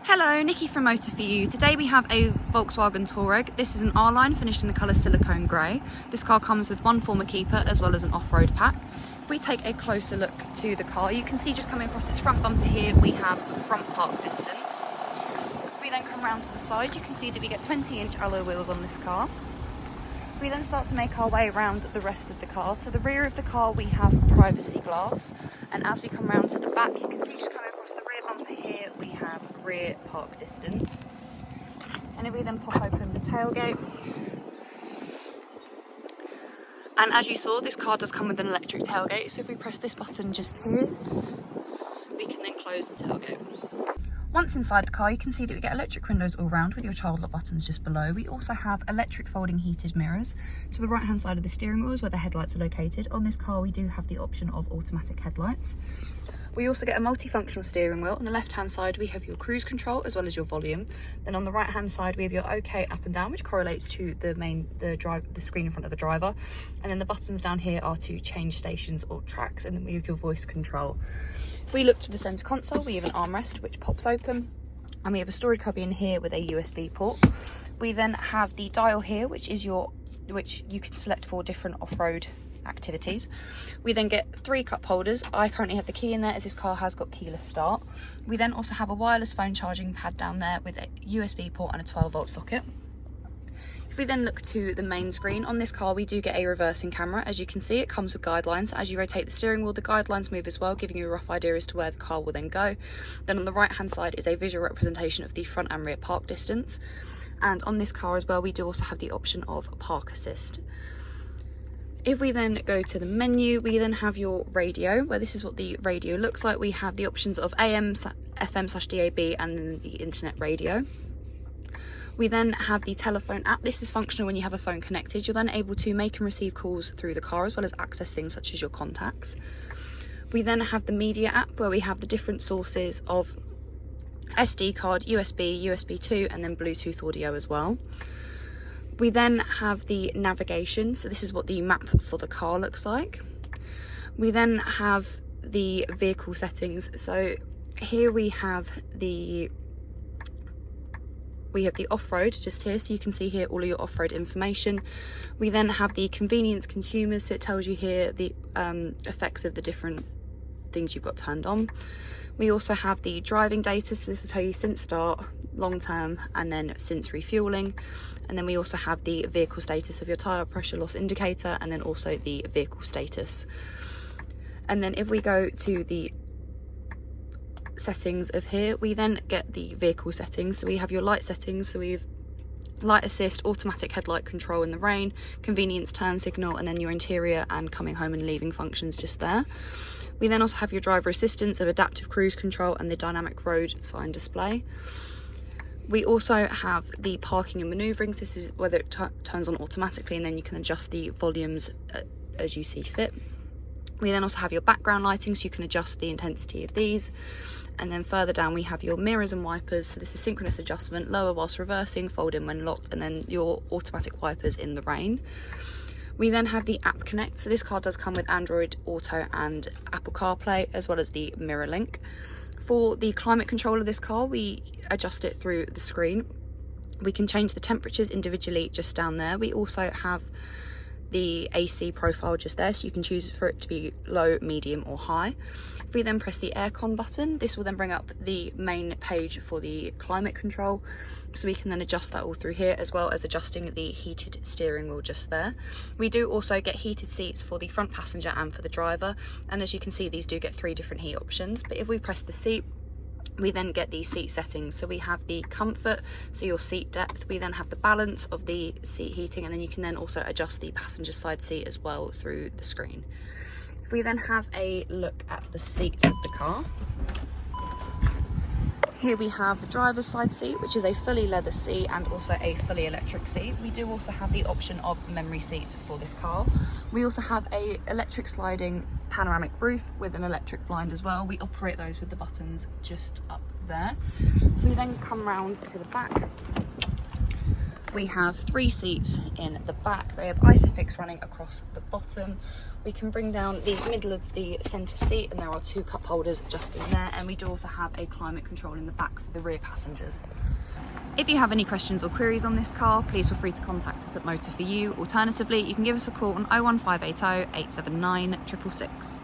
Hello, Nikki from Motor For You. Today we have a Volkswagen Touareg. This is an R-Line finished in the colour silicone grey. This car comes with one former keeper as well as an off-road pack. If we take a closer look to the car, you can see just coming across its front bumper here, we have front park distance. If we then come round to the side, you can see that we get 20-inch alloy wheels on this car. If we then start to make our way around the rest of the car, to the rear of the car we have privacy glass, and as we come round to the back, you can see just coming across the rear bumper here we have rear park distance. And if we then pop open the tailgate, and as you saw, this car does come with an electric tailgate, so if we press this button just here, we can then close the tailgate. Once inside the car, you can see that we get electric windows all round with your child lock buttons just below. We also have electric folding heated mirrors. To the right hand side of the steering wheel is where the headlights are located. On this car we do have the option of automatic headlights. We also get a multifunctional steering wheel. On the left hand side we have your cruise control as well as your volume. Then on the right hand side we have your OK up and down, which correlates to the screen in front of the driver. And then the buttons down here are to change stations or tracks, and then we have your voice control. If we look to the centre console, we have an armrest which pops open, and we have a storage cubby in here with a USB port. We then have the dial here, which you can select for different off-road activities. We then get 3 cup holders. I currently have the key in there as this car has got keyless start. We then also have a wireless phone charging pad down there with a USB port and a 12-volt socket. If we then look to the main screen, on this car we do get a reversing camera. As you can see, it comes with guidelines. As you rotate the steering wheel, the guidelines move as well, giving you a rough idea as to where the car will then go. Then on the right hand side is a visual representation of the front and rear park distance. And on this car as well, we do also have the option of park assist. If we then go to the menu, we then have your radio, where this is what the radio looks like. We have the options of AM, FM/DAB, and then the internet radio. We then have the telephone app. This is functional when you have a phone connected. You're then able to make and receive calls through the car as well as access things such as your contacts. We then have the media app, where we have the different sources of SD card, USB, USB 2, and then Bluetooth audio as well. We then have the navigation, so this is what the map for the car looks like. We then have the vehicle settings. So here we have the off-road just here, so you can see here all of your off-road information. We then have the convenience consumers, so it tells you here the effects of the different things you've got turned on. We also have the driving data, so this will tell you since start, long term, and then since refueling. And then we also have the vehicle status of your tyre pressure loss indicator, and then also the vehicle status. And then if we go to the settings of here, we then get the vehicle settings. So we have your light settings, so we've light assist, automatic headlight control in the rain, convenience turn signal, and then your interior and coming home and leaving functions just there. We then also have your driver assistance of adaptive cruise control and the dynamic road sign display. We also have the parking and manoeuvrings. This is whether it turns on automatically, and then you can adjust the volumes as you see fit. We then also have your background lighting, so you can adjust the intensity of these. And then further down we have your mirrors and wipers. So this is synchronous adjustment, lower whilst reversing, fold in when locked, and then your automatic wipers in the rain. We then have the App Connect. So this car does come with Android Auto and Apple CarPlay, as well as the Mirror Link. For the climate control of this car, we adjust it through the screen. We can change the temperatures individually just down there. We also have the AC profile just there, so you can choose for it to be low, medium or high. If we then press the aircon button, this will then bring up the main page for the climate control, so we can then adjust that all through here, as well as adjusting the heated steering wheel just there. We do also get heated seats for the front passenger and for the driver, and as you can see, these do get 3 different heat options. But if we press the seat, we then get the seat settings. So we have the comfort, so your seat depth. We then have the balance of the seat heating, and then you can then also adjust the passenger side seat as well through the screen. If we then have a look at the seats of the car, here we have the driver's side seat, which is a fully leather seat and also a fully electric seat. We do also have the option of memory seats for this car. We also have a electric sliding panoramic roof with an electric blind as well. We operate those with the buttons just up there. If we then come round to the back, We have 3 seats in the back. They have Isofix running across the bottom. We can bring down the middle of the centre seat and there are 2 cup holders just in there, and we do also have a climate control in the back for the rear passengers. If you have any questions or queries on this car, please feel free to contact us at Motor4You. Alternatively, you can give us a call on 01580 879 666.